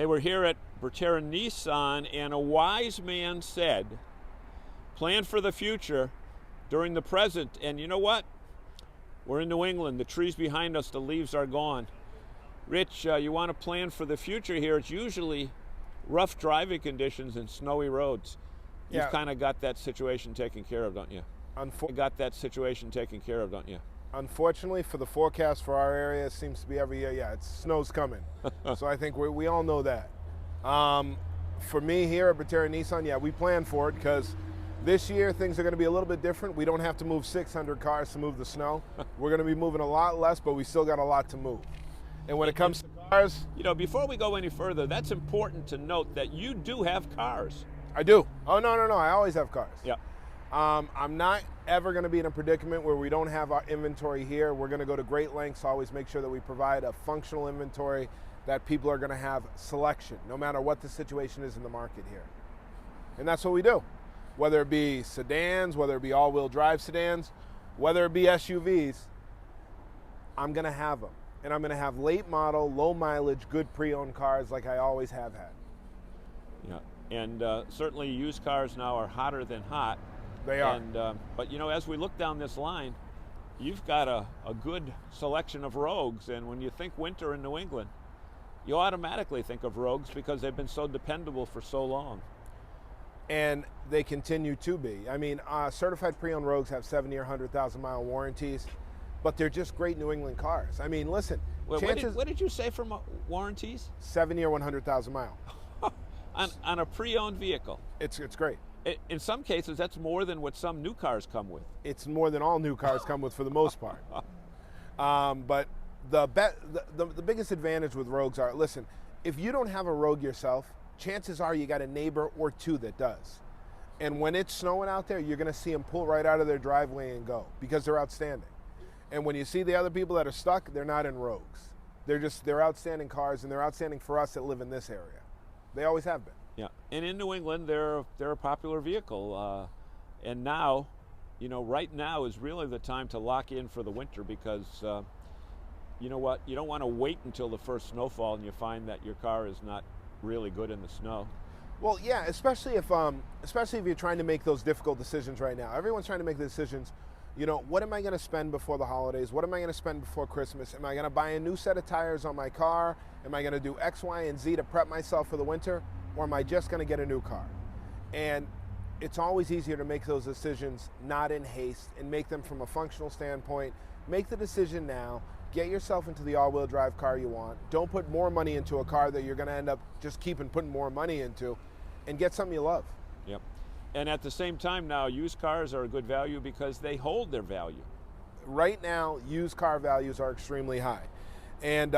Hey, we're here at Bertera Nissan, and a wise man said, plan for the future during the present. And you know what? We're in New England. The trees behind us, the leaves are gone. Rich, you want to plan for the future here. It's usually rough driving conditions and snowy roads. You've kind of got that situation taken care of, don't you? Unfortunately, for the forecast for our area, it seems to be every year, snow's coming. So I think we all know that. For me here at Bertera Nissan, we plan for it because this year things are going to be a little bit different. We don't have to move 600 cars to move the snow. We're going to be moving a lot less, but we still got a lot to move. And when it comes to cars... You know, before we go any further, that's important to note that you do have cars. I do. Oh, no, I always have cars. Yeah. I'm not ever going to be in a predicament where we don't have our inventory here. We're going to go to great lengths to always make sure that we provide a functional inventory that people are going to have selection, no matter what the situation is in the market here. And that's what we do. Whether it be sedans, whether it be all-wheel drive sedans, whether it be SUVs, I'm going to have them. And I'm going to have late model, low mileage, good pre-owned cars like I always have had. Yeah, and certainly used cars now are hotter than hot. They are. And, but you know, as we look down this line, you've got a good selection of Rogues, and when you think winter in New England, you automatically think of Rogues because they've been so dependable for so long. And they continue to be. I mean, certified pre-owned Rogues have 70 or 100,000 mile warranties, but they're just great New England cars. I mean, listen, what did you say for warranties? 70 or 100,000 mile. on a pre-owned vehicle. It's great. In some cases, that's more than what some new cars come with. It's more than all new cars come with for the most part. But the biggest advantage with Rogues are, listen, if you don't have a Rogue yourself, chances are you got a neighbor or two that does. And when it's snowing out there, you're going to see them pull right out of their driveway and go because they're outstanding. And when you see the other people that are stuck, they're not in Rogues. They're outstanding cars, and they're outstanding for us that live in this area. They always have been. Yeah, and in New England, they're a popular vehicle. And now, you know, right now is really the time to lock in for the winter because, you know what, you don't want to wait until the first snowfall and you find that your car is not really good in the snow. Well, yeah, especially if you're trying to make those difficult decisions right now. Everyone's trying to make the decisions. You know, what am I going to spend before the holidays? What am I going to spend before Christmas? Am I going to buy a new set of tires on my car? Am I going to do X, Y, and Z to prep myself for the winter? Or am I just going to get a new car? And it's always easier to make those decisions not in haste and make them from a functional standpoint. Make the decision now. Get yourself into the all-wheel drive car you want. Don't put more money into a car that you're going to end up just putting more money into, and get something you love. Yep. And at the same time now, used cars are a good value because they hold their value. Right now, used car values are extremely high. And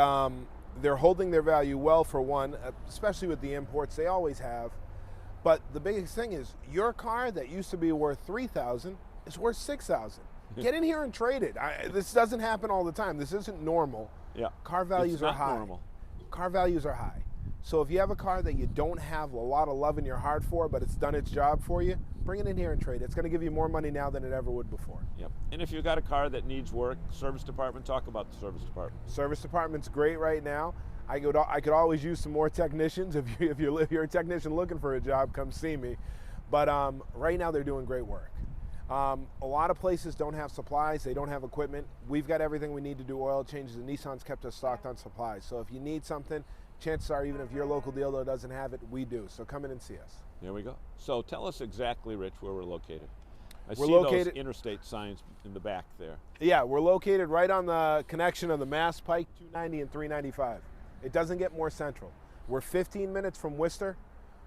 they're holding their value well, for one, especially with the imports. They always have. But the biggest thing is your car that used to be worth $3,000 is worth $6,000. Get in here and trade it. This doesn't happen all the time. This isn't normal. Yeah. Car values are high. Normal. Car values are high. So if you have a car that you don't have a lot of love in your heart for, but it's done its job for you, bring it in here and trade it. It's going to give you more money now than it ever would before. Yep. And if you've got a car that needs work, service department, talk about the service department. Service department's great right now. I could always use some more technicians. If you're a technician looking for a job, come see me. But right now they're doing great work. A lot of places don't have supplies. They don't have equipment. We've got everything we need to do oil changes, and Nissan's kept us stocked on supplies. So if you need something, chances are, even if your local dealer doesn't have it, we do. So come in and see us. There we go. So tell us exactly, Rich, where we're located. We're located, those interstate signs in the back there. Yeah, we're located right on the connection of the Mass Pike 290 and 395. It doesn't get more central. We're 15 minutes from Worcester.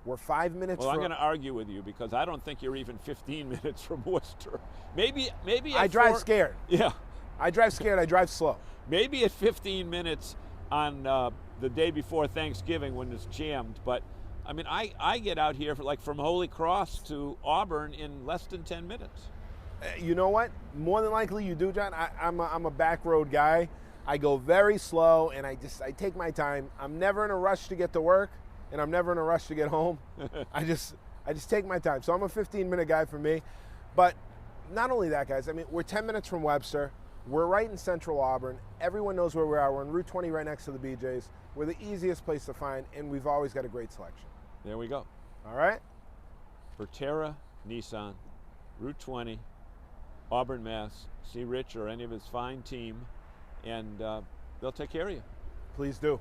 We're 5 minutes Well, from... I'm going to argue with you because I don't think you're even 15 minutes from Worcester. Maybe I drive scared. Yeah. I drive scared. I drive slow. Maybe at 15 minutes on the day before Thanksgiving when it's jammed, but I mean, I get out here from Holy Cross to Auburn in less than 10 minutes. You know what? More than likely you do, John. I'm a back road guy. I go very slow, and I take my time. I'm never in a rush to get to work, and I'm never in a rush to get home. I just take my time. So I'm a 15-minute guy for me. But not only that, guys. I mean, we're 10 minutes from Webster. We're right in central Auburn. Everyone knows where we are. We're on Route 20 right next to the BJ's. We're the easiest place to find, and we've always got a great selection. There we go. All right? Bertera Nissan, Route 20, Auburn, Mass. See Rich or any of his fine team, and they'll take care of you. Please do.